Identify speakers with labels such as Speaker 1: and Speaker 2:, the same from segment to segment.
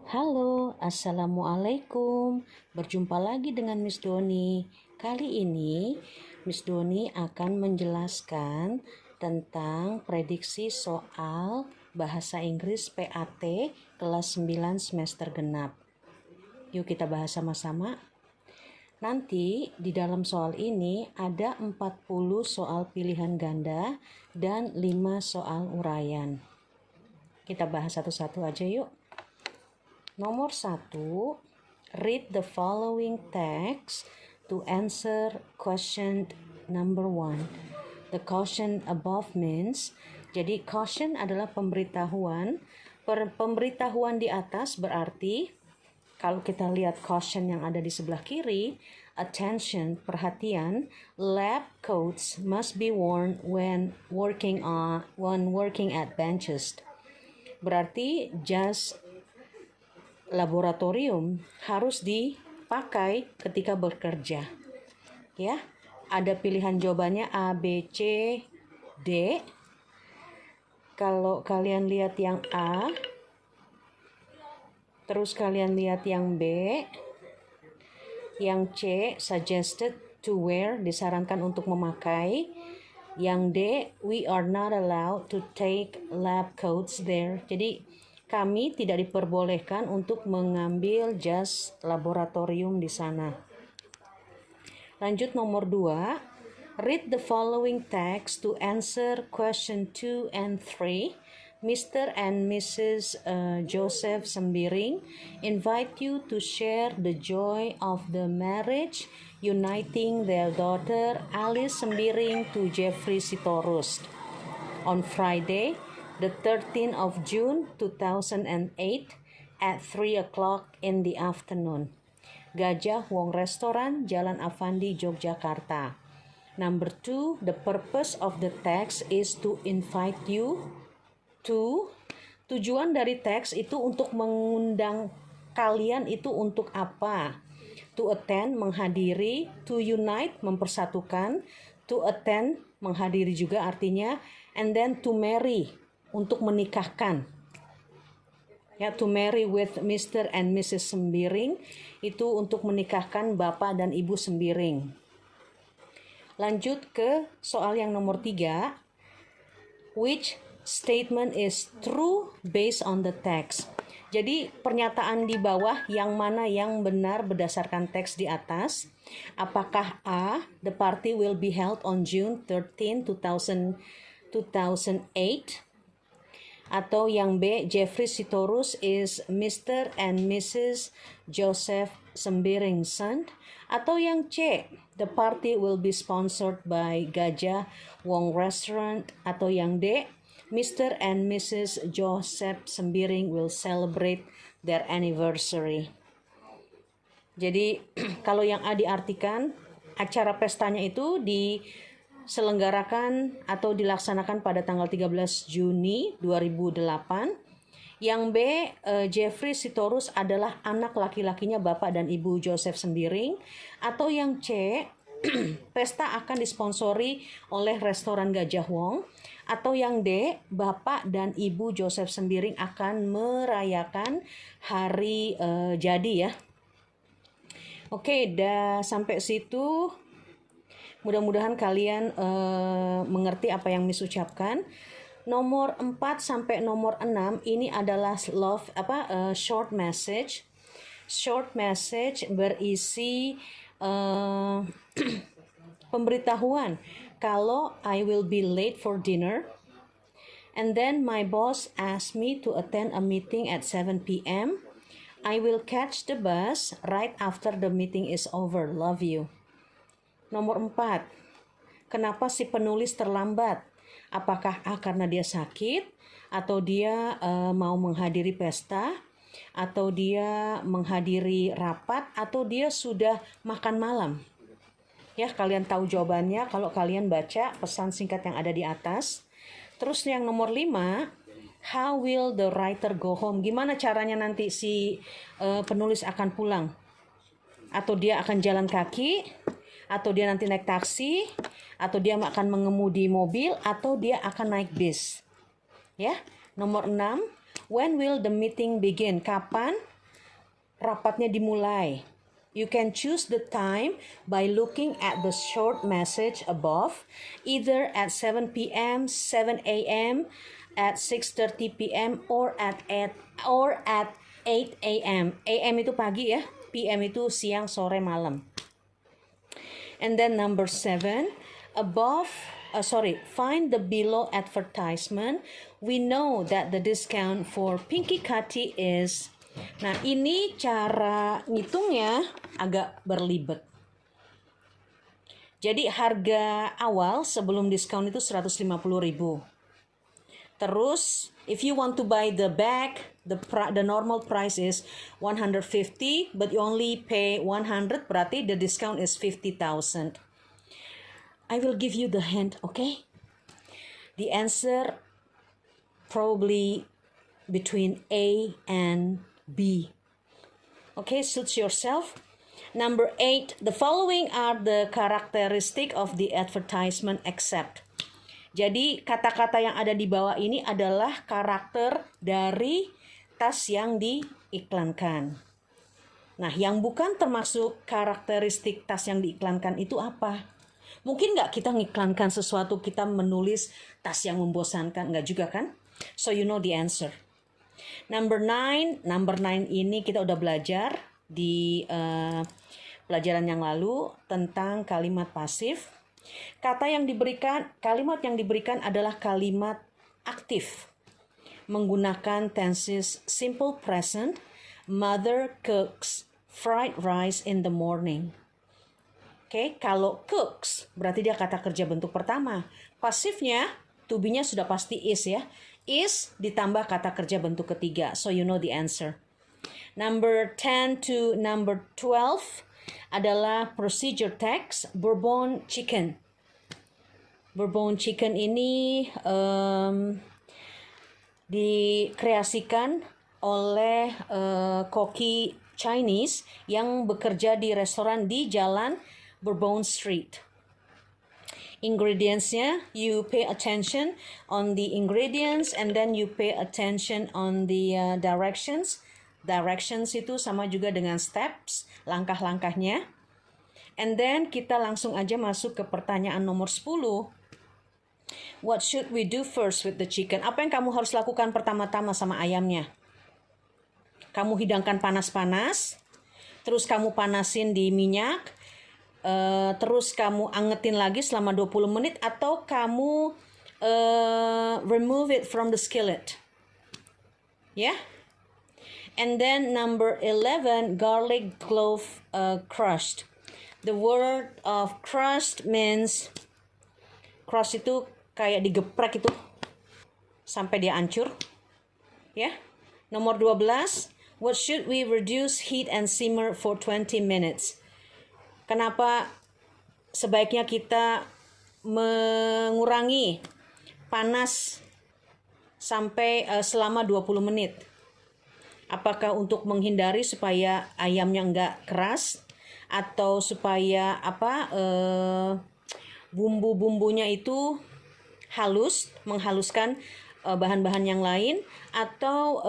Speaker 1: Halo, Assalamualaikum. Berjumpa lagi dengan Miss Doni. Kali ini Miss Doni akan menjelaskan tentang prediksi soal bahasa Inggris PAT kelas 9 semester genap. Yuk kita bahas sama-sama. Nanti di dalam soal ini ada 40 soal pilihan ganda dan 5 soal uraian. Kita bahas satu-satu aja yuk. Nomor 1, read the following text to answer question number 1. The caution above means, jadi caution adalah pemberitahuan. Pemberitahuan di atas berarti, kalau kita lihat caution yang ada di sebelah kiri, attention, perhatian, lab coats must be worn when working at benches. Berarti jas laboratorium harus dipakai ketika bekerja. Ya, ada pilihan jawabannya A, B, C, D. Kalau kalian lihat yang A, terus kalian lihat yang B, yang C, suggested to wear, disarankan untuk memakai. Yang D, we are not allowed to take lab coats there. Jadi kami tidak diperbolehkan untuk mengambil jas laboratorium di sana. Lanjut nomor 2. Read the following text to answer question 2 and 3. Mr. and Mrs. Joseph Sembiring invite you to share the joy of the marriage uniting their daughter Alice Sembiring to Jeffrey Sitorus on Friday, the 13th of June 2008 at 3 o'clock in the afternoon. Gajah Wong Restaurant, Jalan Avandi, Yogyakarta. Number 2, the purpose of the text is to invite you to. Tujuan dari teks itu untuk mengundang kalian itu untuk apa? To attend, menghadiri. To unite, mempersatukan. To attend, menghadiri juga artinya. And then to marry, untuk menikahkan. Ya, to marry with Mr. and Mrs. Sembiring itu untuk menikahkan Bapak dan Ibu Sembiring. Lanjut ke soal yang nomor 3. Which statement is true based on the text? Jadi pernyataan di bawah yang mana yang benar berdasarkan teks di atas? Apakah A, the party will be held on June 13, 2008, atau yang B, Jeffrey Sitorus is Mr. and Mrs. Joseph Sembiring's son, atau yang C, the party will be sponsored by Gajah Wong Restaurant, atau yang D, Mr. and Mrs. Joseph Sembiring will celebrate their anniversary. Jadi kalau yang A diartikan, acara pestanya itu diselenggarakan atau dilaksanakan pada tanggal 13 Juni 2008. Yang B, Jeffrey Sitorus adalah anak laki-lakinya Bapak dan Ibu Joseph Sembiring. Atau yang C, pesta akan disponsori oleh restoran Gajah Wong. Atau yang D, Bapak dan Ibu Joseph Sembiring akan merayakan hari jadi ya. Oke, dah sampai situ. Mudah-mudahan kalian mengerti apa yang Miss ucapkan. Nomor 4 sampai nomor 6 ini adalah short message. Short message berisi pemberitahuan kalau I will be late for dinner. And then my boss asked me to attend a meeting at 7 p.m. I will catch the bus right after the meeting is over. Love you. Nomor 4. Kenapa si penulis terlambat? Apakah A karena dia sakit? Atau dia mau menghadiri pesta? Atau dia menghadiri rapat? Atau dia sudah makan malam? Ya, kalian tahu jawabannya kalau kalian baca pesan singkat yang ada di atas. Terus yang nomor 5, how will the writer go home? Gimana caranya nanti si penulis akan pulang? Atau dia akan jalan kaki? Atau dia nanti naik taksi? Atau dia akan mengemudi mobil? Atau dia akan naik bis? Ya, nomor 6, when will the meeting begin? Kapan rapatnya dimulai. You can choose the time by looking at the short message above, either at 7 p.m., 7 a.m., at 6:30 p.m. or at 8 a.m. AM itu pagi ya, PM itu siang, sore, malam. And then number 7, find the below advertisement. We know that the discount for Pinky Cutty is. Nah, ini cara ngitungnya agak berlibet. Jadi harga awal sebelum diskon itu 150.000. Terus, if you want to buy the bag, the normal price is 150, but you only pay 100, berarti the discount is 50,000. I will give you the hint, okay? The answer probably between A and B. Okay, suits yourself. Number 8, the following are the characteristic of the advertisement except. Jadi kata-kata yang ada di bawah ini adalah karakter dari tas yang diiklankan. Nah, yang bukan termasuk karakteristik tas yang diiklankan itu apa? Mungkin nggak kita ngiklankan sesuatu, kita menulis tas yang membosankan, nggak juga kan? So you know the answer. Number 9 ini kita udah belajar di pelajaran yang lalu tentang kalimat pasif. Kalimat yang diberikan adalah kalimat aktif. Menggunakan tenses simple present, mother cooks fried rice in the morning. Oke, kalau cooks berarti dia kata kerja bentuk pertama. Pasifnya, to be-nya sudah pasti is ya. Is ditambah kata kerja bentuk ketiga. So you know the answer. Number 10 to number 12 adalah procedure text, Bourbon chicken. Bourbon chicken ini dikreasikan oleh koki Chinese yang bekerja di restoran di jalan Bourbon Street. Ingredientsnya, you pay attention on the ingredients and then you pay attention on the directions. Directions itu sama juga dengan steps, langkah-langkahnya. And then kita langsung aja masuk ke pertanyaan nomor 10. What should we do first with the chicken? Apa yang kamu harus lakukan pertama-tama sama ayamnya? Kamu hidangkan panas-panas, terus kamu panasin di minyak, terus kamu angetin lagi selama 20 menit, atau kamu remove it from the skillet. Yeah? And then number 11, garlic clove crushed. The word of crushed means, crushed itu kayak digeprek itu sampai dia hancur. Ya. Nomor 12, what should we reduce heat and simmer for 20 minutes? Kenapa sebaiknya kita mengurangi panas sampai selama 20 menit? Apakah untuk menghindari supaya ayamnya enggak keras, atau supaya bumbu-bumbunya itu halus, menghaluskan bahan-bahan yang lain, atau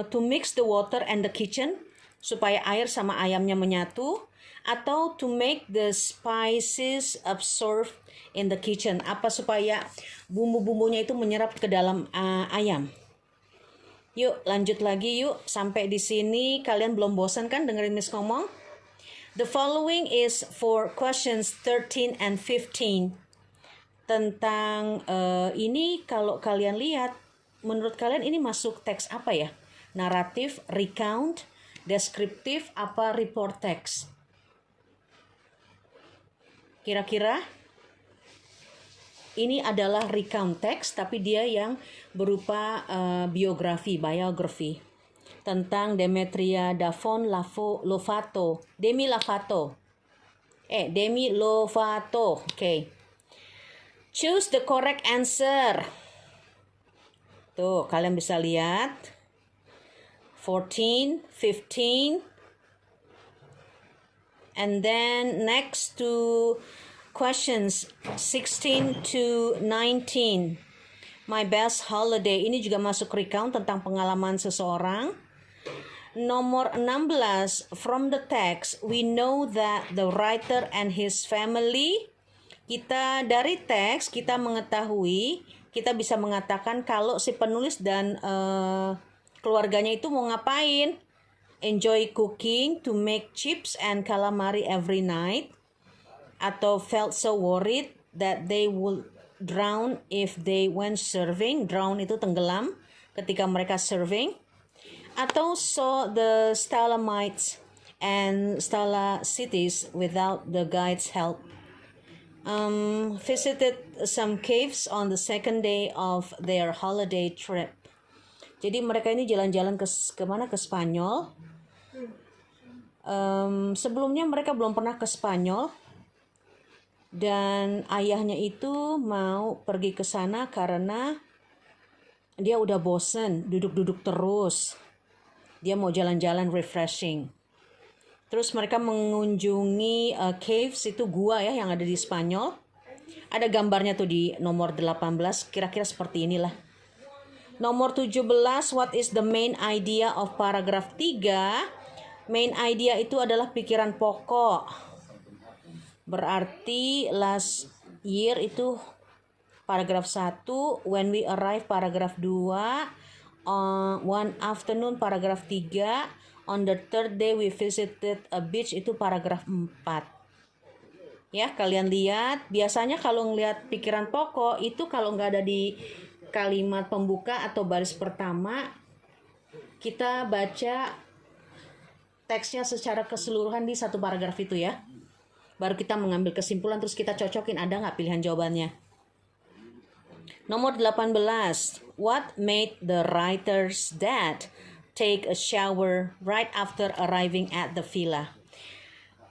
Speaker 1: to mix the water and the kitchen supaya air sama ayamnya menyatu, atau to make the spices absorb in the kitchen, apa supaya bumbu-bumbunya itu menyerap ke dalam ayam. Yuk lanjut lagi yuk, sampai di sini kalian belum bosan kan dengerin Miss ngomong? The following is for questions 13 and 15. Tentang ini kalau kalian lihat, menurut kalian ini masuk teks apa ya? Naratif, recount, deskriptif, apa report text? Kira-kira ini adalah recount text, tapi dia yang berupa biography tentang Demetria Davon Lovato. Demi Lovato. Okay. Choose the correct answer. Tuh, kalian bisa lihat. 14, 15. And then next to questions 16 to 19. My best holiday. Ini juga masuk recount tentang pengalaman seseorang. Nomor 16, from the text we know that the writer and his family. Dari teks kita mengetahui, kita bisa mengatakan kalau si penulis dan keluarganya itu mau ngapain. Enjoy cooking to make chips and calamari every night, atau felt so worried that they would drown if they went surfing. Drown itu tenggelam ketika mereka surfing. Atau saw the stalagmites and stalactites without the guide's help. Visited some caves on the second day of their holiday trip. Jadi mereka ini jalan-jalan ke mana? Ke Spanyol. Sebelumnya mereka belum pernah ke Spanyol. Dan ayahnya itu mau pergi ke sana karena dia udah bosen duduk-duduk terus. Dia mau jalan-jalan refreshing. Terus mereka mengunjungi caves, itu gua ya yang ada di Spanyol. Ada gambarnya tuh di nomor 18, kira-kira seperti inilah. Nomor 17, what is the main idea of paragraph 3? Main idea itu adalah pikiran pokok. Berarti last year itu paragraph 1, when we arrive paragraph 2, one afternoon paragraph 3, on the third day we visited a beach itu paragraph 4. Ya, kalian lihat, biasanya kalau ngelihat pikiran pokok itu kalau nggak ada di kalimat pembuka atau baris pertama, kita baca teksnya secara keseluruhan di satu paragraf itu ya. Baru kita mengambil kesimpulan, terus kita cocokin ada nggak pilihan jawabannya. Nomor 18, what made the writer's dad take a shower right after arriving at the villa?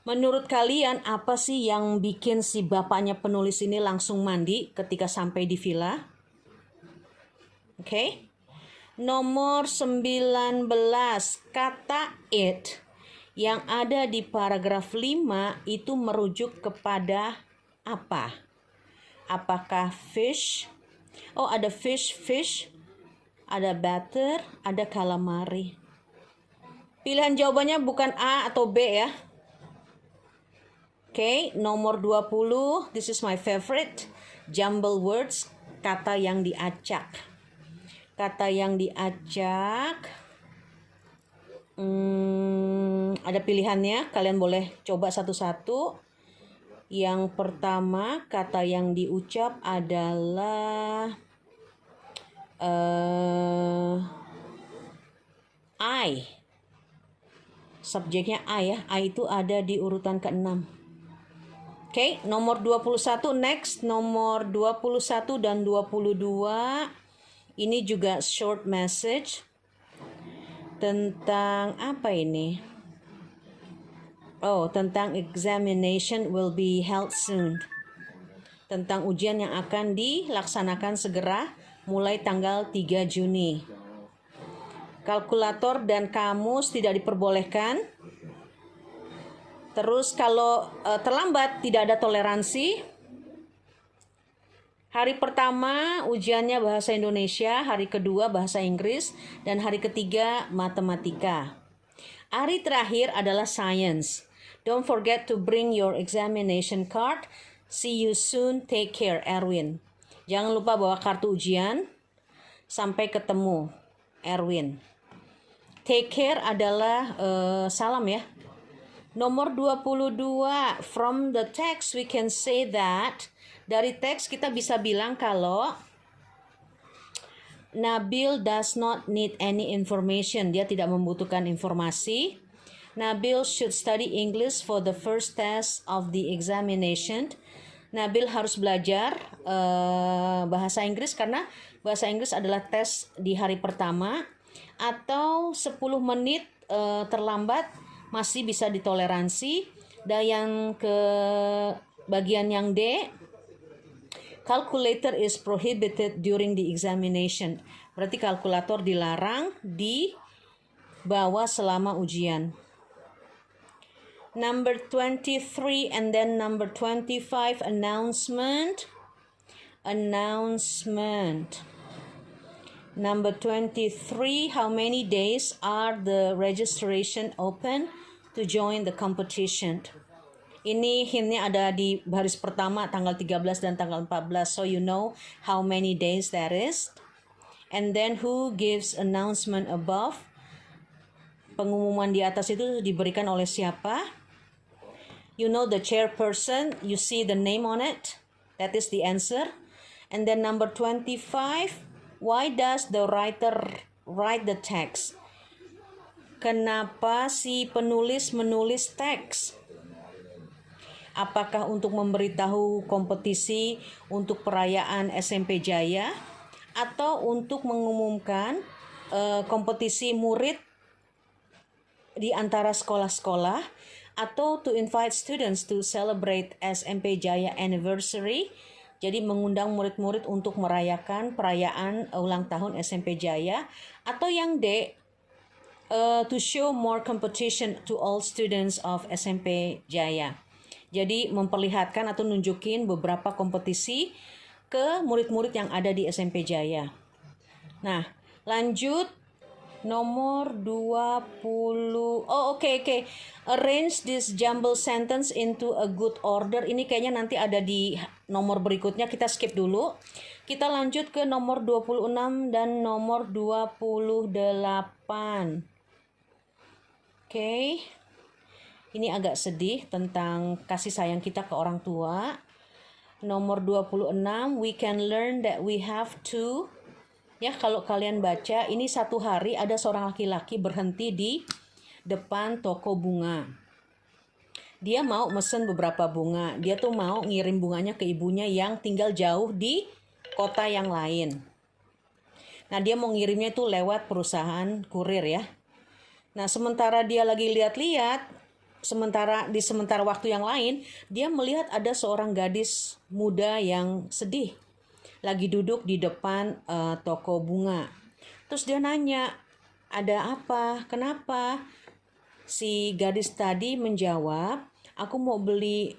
Speaker 1: Menurut kalian apa sih yang bikin si bapaknya penulis ini langsung mandi ketika sampai di villa? Oke. Nomor 19, kata it yang ada di paragraf 5 itu merujuk kepada apa? Apakah fish? Oh, ada fish, ada batter, ada calamari. Pilihan jawabannya bukan A atau B ya. Oke, nomor 20, this is my favorite, jumble words, kata yang diacak. Kata yang diacak, ada pilihannya, kalian boleh coba satu-satu. Yang pertama, kata yang diucap adalah I. Subjeknya I ya. I itu ada di urutan ke-6. Oke, nomor 21 next. Nomor 21 dan 22. Ini juga short message. Tentang apa ini? Oh, tentang examination will be held soon. Tentang ujian yang akan dilaksanakan segera mulai tanggal 3 Juni. Kalkulator dan kamus tidak diperbolehkan. Terus kalau terlambat tidak ada toleransi. Hari pertama ujiannya bahasa Indonesia, hari kedua bahasa Inggris, dan hari ketiga matematika. Hari terakhir adalah science. Don't forget to bring your examination card. See you soon. Take care, Erwin. Jangan lupa bawa kartu ujian. Sampai ketemu, Erwin. Take care adalah salam ya. Nomor 22. From the text we can say that. Dari teks kita bisa bilang kalau Nabil does not need any information. Dia tidak membutuhkan informasi. Nabil should study English for the first test of the examination. Nabil harus belajar bahasa Inggris karena bahasa Inggris adalah tes di hari pertama. Atau 10 menit terlambat masih bisa ditoleransi. Dan yang ke bagian yang D, calculator is prohibited during the examination. Berarti kalkulator dilarang dibawa selama ujian. Number 23 and then number 25, announcement. Number 23, how many days are the registration open to join the competition? Ini hintnya ada di baris pertama tanggal 13 dan tanggal 14. So you know how many days that is. And then who gives announcement above? Pengumuman di atas itu diberikan oleh siapa? You know the chairperson, you see the name on it. That is the answer. And then number 25, why does the writer write the text? Kenapa si penulis menulis teks? Apakah untuk memberitahu kompetisi untuk perayaan SMP Jaya atau untuk mengumumkan kompetisi murid di antara sekolah-sekolah, atau to invite students to celebrate SMP Jaya anniversary, jadi mengundang murid-murid untuk merayakan perayaan ulang tahun SMP Jaya, atau yang D, to show more competition to all students of SMP Jaya. Jadi memperlihatkan atau nunjukin beberapa kompetisi ke murid-murid yang ada di SMP Jaya. Nah, lanjut nomor 20. Oke. Arrange this jumble sentence into a good order. Ini kayaknya nanti ada di nomor berikutnya, kita skip dulu. Kita lanjut ke nomor 26 dan nomor 28. Oke. Ini agak sedih tentang kasih sayang kita ke orang tua. Nomor 26, we can learn that we have to. Ya, kalau kalian baca, ini satu hari ada seorang laki-laki berhenti di depan toko bunga. Dia mau mesen beberapa bunga. Dia tuh mau ngirim bunganya ke ibunya yang tinggal jauh di kota yang lain. Nah, dia mau ngirimnya itu lewat perusahaan kurir ya. Nah, sementara dia lagi lihat-lihat, sementara waktu yang lain, dia melihat ada seorang gadis muda yang sedih lagi duduk di depan toko bunga. Terus dia nanya, ada apa? Kenapa? Si gadis tadi menjawab, aku mau beli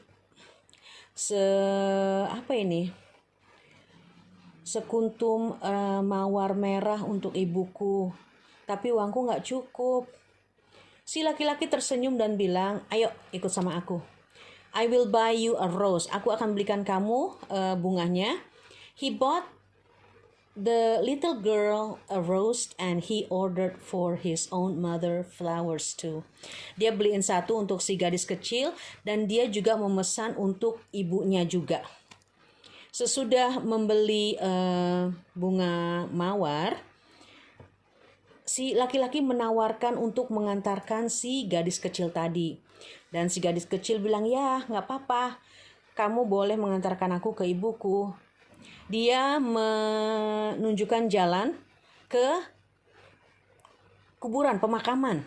Speaker 1: sekuntum mawar merah untuk ibuku, tapi uangku nggak cukup. Si laki-laki tersenyum dan bilang, ayo ikut sama aku. I will buy you a rose. Aku akan belikan kamu bunganya. He bought the little girl a rose and he ordered for his own mother flowers too. Dia beliin satu untuk si gadis kecil dan dia juga memesan untuk ibunya juga. Sesudah membeli bunga mawar, si laki-laki menawarkan untuk mengantarkan si gadis kecil tadi. Dan si gadis kecil bilang, ya nggak apa-apa, kamu boleh mengantarkan aku ke ibuku. Dia menunjukkan jalan ke kuburan, pemakaman.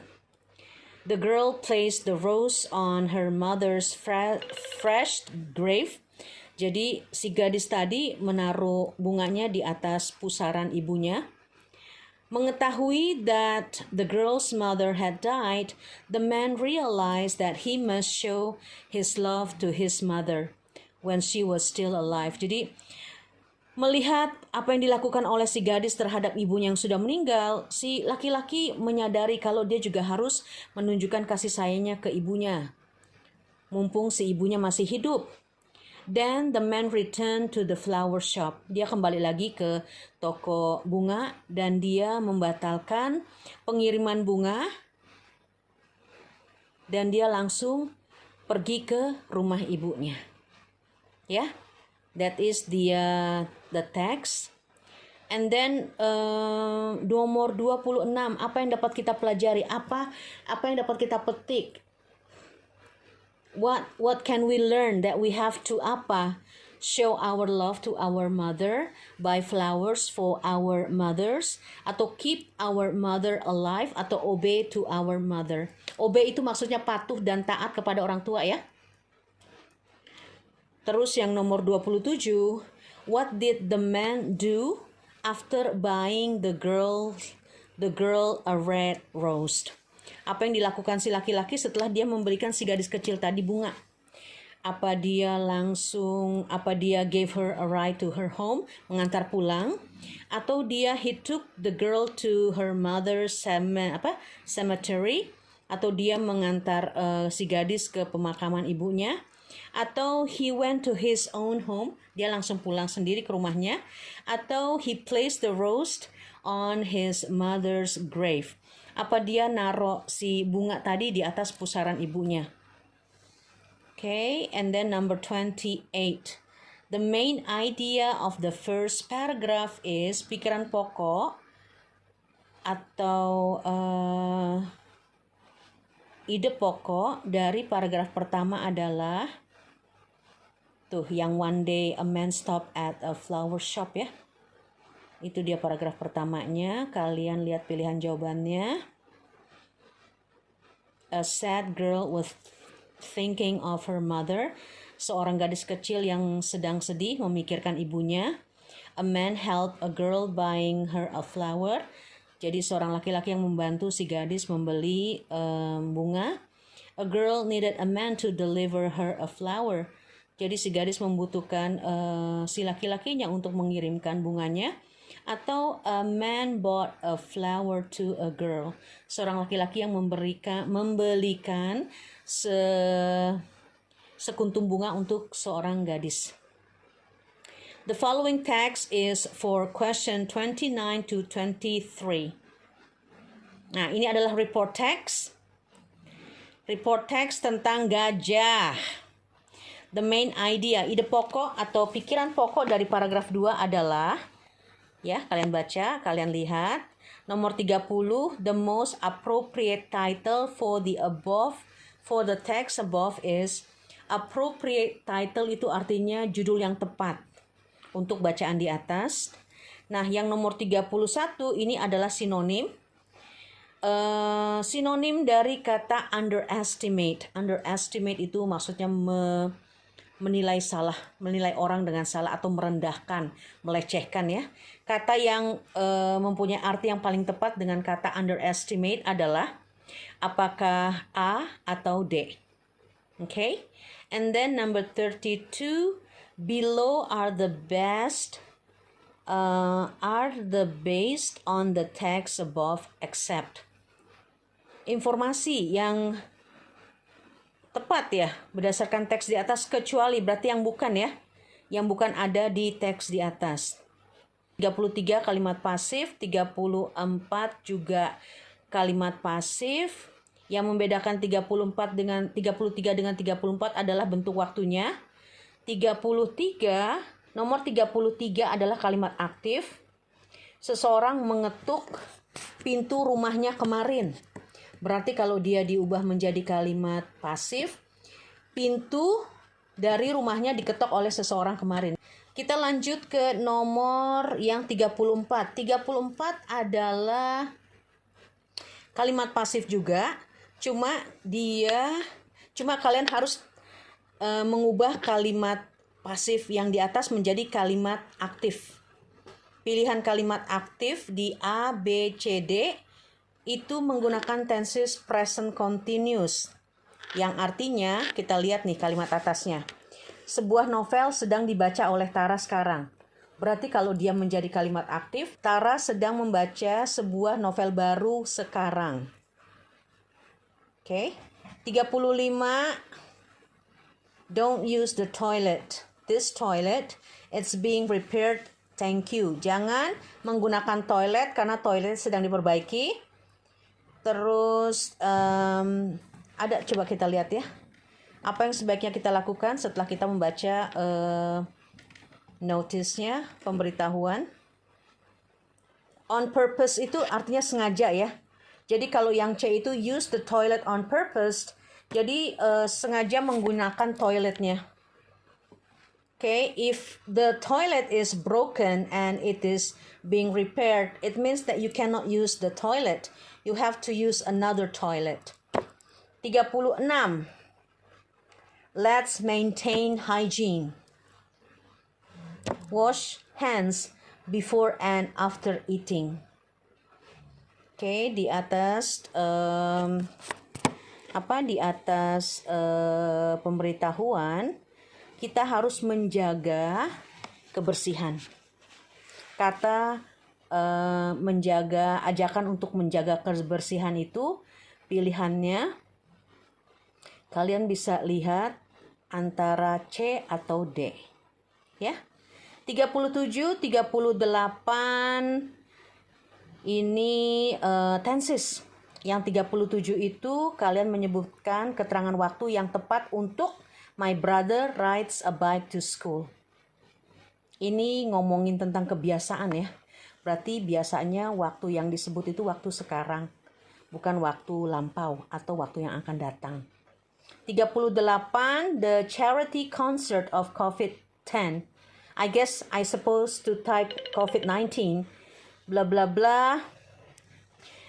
Speaker 1: The girl placed the rose on her mother's fresh grave. Jadi si gadis tadi menaruh bunganya di atas pusaran ibunya. Mengetahui that the girl's mother had died, the man realized that he must show his love to his mother when she was still alive. Jadi melihat apa yang dilakukan oleh si gadis terhadap ibunya yang sudah meninggal, si laki-laki menyadari kalau dia juga harus menunjukkan kasih sayangnya ke ibunya, mumpung si ibunya masih hidup. Then the man returned to the flower shop. Dia kembali lagi ke toko bunga dan dia membatalkan pengiriman bunga dan dia langsung pergi ke rumah ibunya. Ya. That is the text. And then nomor 26, apa yang dapat kita pelajari? Apa yang dapat kita petik? What can we learn that we have to show our love to our mother, buy flowers for our mothers, atau keep our mother alive, atau obey to our mother. Obey itu maksudnya patuh dan taat kepada orang tua ya. Terus yang nomor 27, what did the man do after buying the girl a red rose? Apa yang dilakukan si laki-laki setelah dia memberikan si gadis kecil tadi bunga? Apa dia gave her a ride to her home, mengantar pulang, atau he took the girl to her mother's cemetery, atau dia mengantar si gadis ke pemakaman ibunya, atau he went to his own home, dia langsung pulang sendiri ke rumahnya, atau he placed the rose on his mother's grave. Apa dia naruh si bunga tadi di atas pusaran ibunya. Okay, and then number 28. The main idea of the first paragraph is pikiran pokok atau ide pokok dari paragraf pertama adalah yang one day a man stopped at a flower shop ya. Itu dia paragraf pertamanya. Kalian lihat pilihan jawabannya. A sad girl was thinking of her mother. Seorang gadis kecil yang sedang sedih memikirkan ibunya. A man helped a girl buying her a flower. Jadi seorang laki-laki yang membantu si gadis membeli bunga. A girl needed a man to deliver her a flower. Jadi si gadis membutuhkan si laki-lakinya untuk mengirimkan bunganya. Atau a man bought a flower to a girl. Seorang laki-laki yang membelikan sekuntum bunga untuk seorang gadis. The following text is for question 29 to 23. Nah, ini adalah report text. Report text tentang gajah. The main idea, ide pokok atau pikiran pokok dari paragraf 2 adalah, ya, kalian baca, kalian lihat. Nomor 30, the most appropriate title for the text above is, appropriate title itu artinya judul yang tepat untuk bacaan di atas. Nah, yang nomor 31 ini adalah sinonim. Sinonim dari kata underestimate. Underestimate itu maksudnya menilai orang dengan salah atau merendahkan, melecehkan ya. Kata yang mempunyai arti yang paling tepat dengan kata underestimate adalah apakah A atau D. Okay? And then number 32, below are the based on the text above except. Informasi yang tepat ya berdasarkan teks di atas, kecuali berarti yang bukan ya. Yang bukan ada di teks di atas. 33 kalimat pasif, 34 juga kalimat pasif. Yang membedakan 33 dengan 34 adalah bentuk waktunya. Nomor 33 adalah kalimat aktif. Seseorang mengetuk pintu rumahnya kemarin. Berarti kalau dia diubah menjadi kalimat pasif, pintu dari rumahnya diketok oleh seseorang kemarin. Kita lanjut ke nomor yang 34. 34 adalah kalimat pasif juga. Cuma kalian harus mengubah kalimat pasif yang di atas menjadi kalimat aktif. Pilihan kalimat aktif di A, B, C, D itu menggunakan tenses present continuous. Yang artinya, kita lihat nih kalimat atasnya. Sebuah novel sedang dibaca oleh Tara sekarang. Berarti kalau dia menjadi kalimat aktif, Tara sedang membaca sebuah novel baru sekarang. Oke. 35. Don't use the toilet. This toilet, it's being repaired. Thank you. Jangan menggunakan toilet karena toilet sedang diperbaiki. Terus coba kita lihat ya. Apa yang sebaiknya kita lakukan setelah kita membaca notice-nya, pemberitahuan. On purpose itu artinya sengaja ya. Jadi kalau yang C itu use the toilet on purpose. Jadi sengaja menggunakan toiletnya. Okay, if the toilet is broken and it is being repaired, it means that you cannot use the toilet. You have to use another toilet. 36. Let's maintain hygiene. Wash hands before and after eating. Okay, di atas di atas pemberitahuan, kita harus menjaga kebersihan. Kata menjaga, ajakan untuk menjaga kebersihan itu pilihannya kalian bisa lihat antara C atau D. Ya. 37, 38 ini tenses. Yang 37 itu kalian menyebutkan keterangan waktu yang tepat untuk my brother rides a bike to school. Ini ngomongin tentang kebiasaan ya. Berarti biasanya waktu yang disebut itu waktu sekarang, bukan waktu lampau atau waktu yang akan datang. 38, the charity concert of COVID-10. I suppose to type COVID-19, blah blah blah,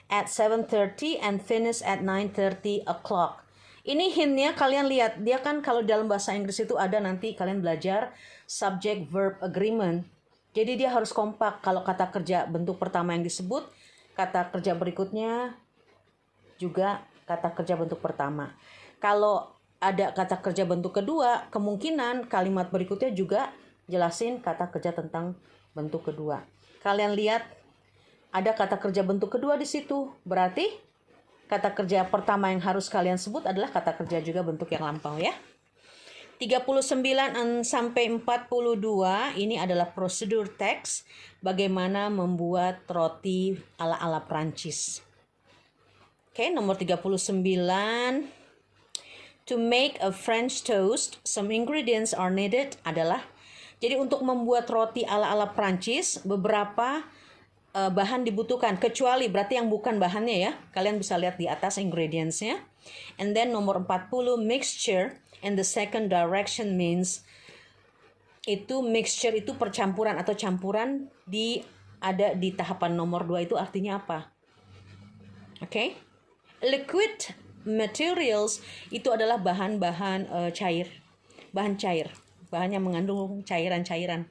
Speaker 1: at 7:30 and finish at 9:30 o'clock. Ini hintnya kalian lihat, dia kan kalau dalam bahasa Inggris itu ada nanti kalian belajar subject verb agreement. Jadi dia harus kompak. Kalau kata kerja bentuk pertama yang disebut, kata kerja berikutnya juga kata kerja bentuk pertama. Kalau ada kata kerja bentuk kedua, kemungkinan kalimat berikutnya juga jelasin kata kerja tentang bentuk kedua. Kalian lihat ada kata kerja bentuk kedua di situ. Berarti kata kerja pertama yang harus kalian sebut adalah kata kerja juga bentuk yang lampau ya. 39 sampai 42 ini adalah prosedur teks bagaimana membuat roti ala-ala Prancis. Oke, nomor 39. To make a French toast, some ingredients are needed adalah, jadi untuk membuat roti ala-ala Prancis beberapa bahan dibutuhkan, kecuali berarti yang bukan bahannya ya. Kalian bisa lihat di atas ingredientsnya. And then nomor 40, mixture in the second direction means, itu mixture itu percampuran atau campuran ada di tahapan nomor 2 itu artinya apa? Oke. Liquid materials itu adalah bahan-bahan cair. Bahan cair. Bahan yang mengandung cairan-cairan.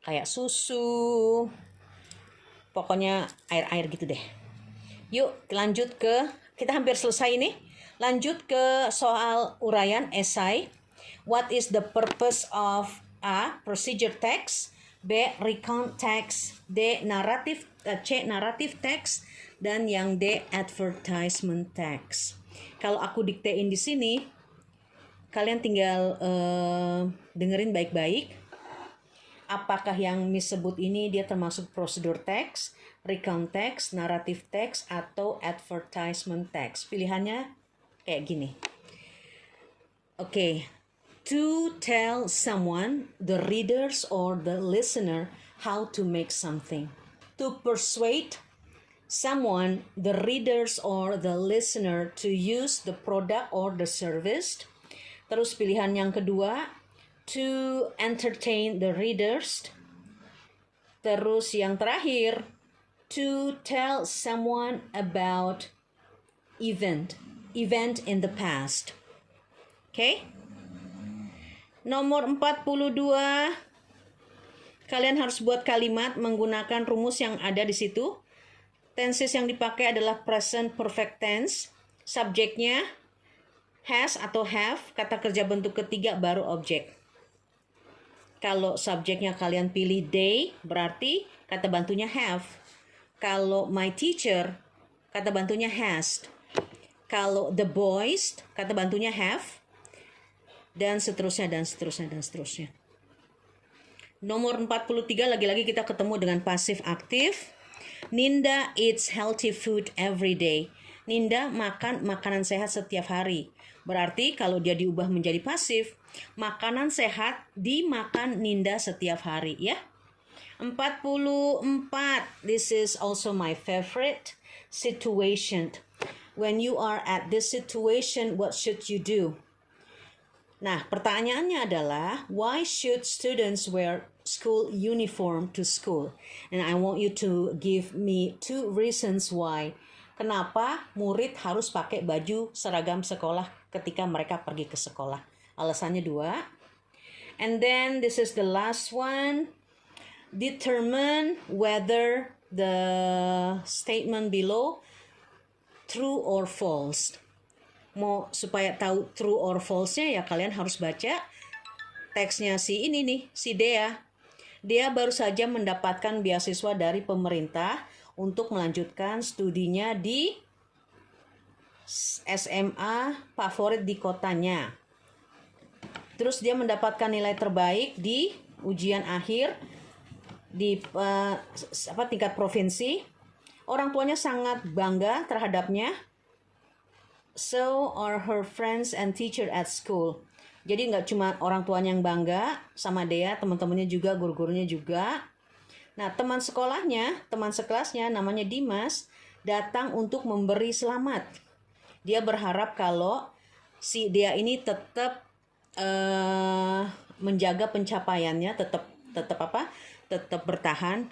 Speaker 1: Kayak susu. Pokoknya air-air gitu deh. Yuk lanjut kita hampir selesai ini. Lanjut ke soal uraian esai. What is the purpose of A. Procedure text, B. Recount text, C. Narrative text, dan yang D. Advertisement text. Kalau aku diktein di sini, kalian tinggal dengerin baik-baik. Apakah yang Miss sebut ini dia termasuk prosedur text, recount text, narrative text, atau advertisement text? Pilihannya kayak gini. Oke. To tell someone, the readers or the listener, how to make something. To persuade someone, the readers or the listener, to use the product or the service. Terus pilihan yang kedua, to entertain the readers. Terus yang terakhir, to tell someone about event in the past. Okay? Nomor 42, kalian harus buat kalimat menggunakan rumus yang ada di situ. Tenses yang dipakai adalah present perfect tense. Subjeknya has atau have, kata kerja bentuk ketiga baru objek. Kalau subjeknya kalian pilih they, berarti kata bantunya have. Kalau my teacher, kata bantunya has. Kalau the boys, kata bantunya have. Dan seterusnya, dan seterusnya, dan seterusnya. Nomor 43, lagi-lagi kita ketemu dengan pasif aktif. Ninda eats healthy food every day. Ninda makan makanan sehat setiap hari. Berarti kalau dia diubah menjadi pasif, makanan sehat dimakan Ninda setiap hari ya. 44, this is also my favorite situation. When you are at this situation, what should you do? Nah, pertanyaannya adalah, why should students wear school uniform to school? And I want you to give me 2 reasons why. Kenapa murid harus pakai baju seragam sekolah ketika mereka pergi ke sekolah? Alasannya 2. And then this is the last one. Determine whether the statement below true or false. mau supaya tahu true or false-nya ya kalian harus baca teksnya si ini nih, si Dea. Dia baru saja mendapatkan beasiswa dari pemerintah untuk melanjutkan studinya di SMA favorit di kotanya. Terus dia mendapatkan nilai terbaik di ujian akhir di tingkat provinsi. Orang tuanya sangat bangga terhadapnya. So are her friends and teacher at school. Jadi nggak cuma orang tuanya yang bangga sama Dea, teman-temannya juga, guru-gurunya juga. Nah, teman sekolahnya, teman sekelasnya namanya Dimas, datang untuk memberi selamat. Dia berharap kalau si Dea ini tetap menjaga pencapaiannya, tetap bertahan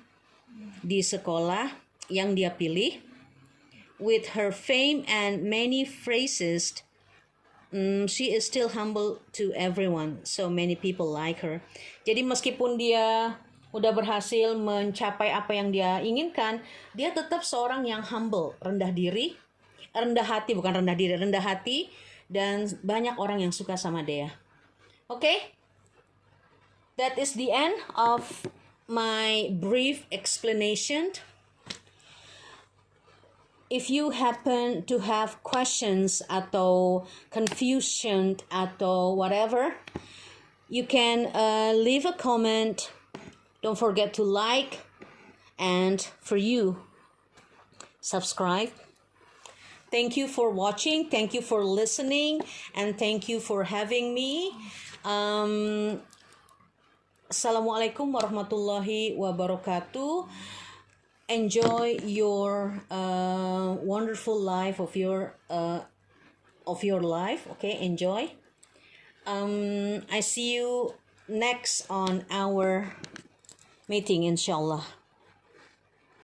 Speaker 1: di sekolah yang dia pilih. With her fame and many phrases, she is still humble to everyone. So many people like her. Jadi meskipun dia udah berhasil mencapai apa yang dia inginkan, dia tetap seorang yang humble, rendah hati, dan banyak orang yang suka sama dia. Okay? That is the end of my brief explanation. If you happen to have questions atau confusion atau whatever, you can leave a comment. Don't forget to like, and for you, subscribe. Thank you for watching, thank you for listening, and thank you for having me. Assalamualaikum warahmatullahi wabarakatuh. Enjoy your wonderful life of your life. Okay, enjoy. I see you next on our meeting, inshallah.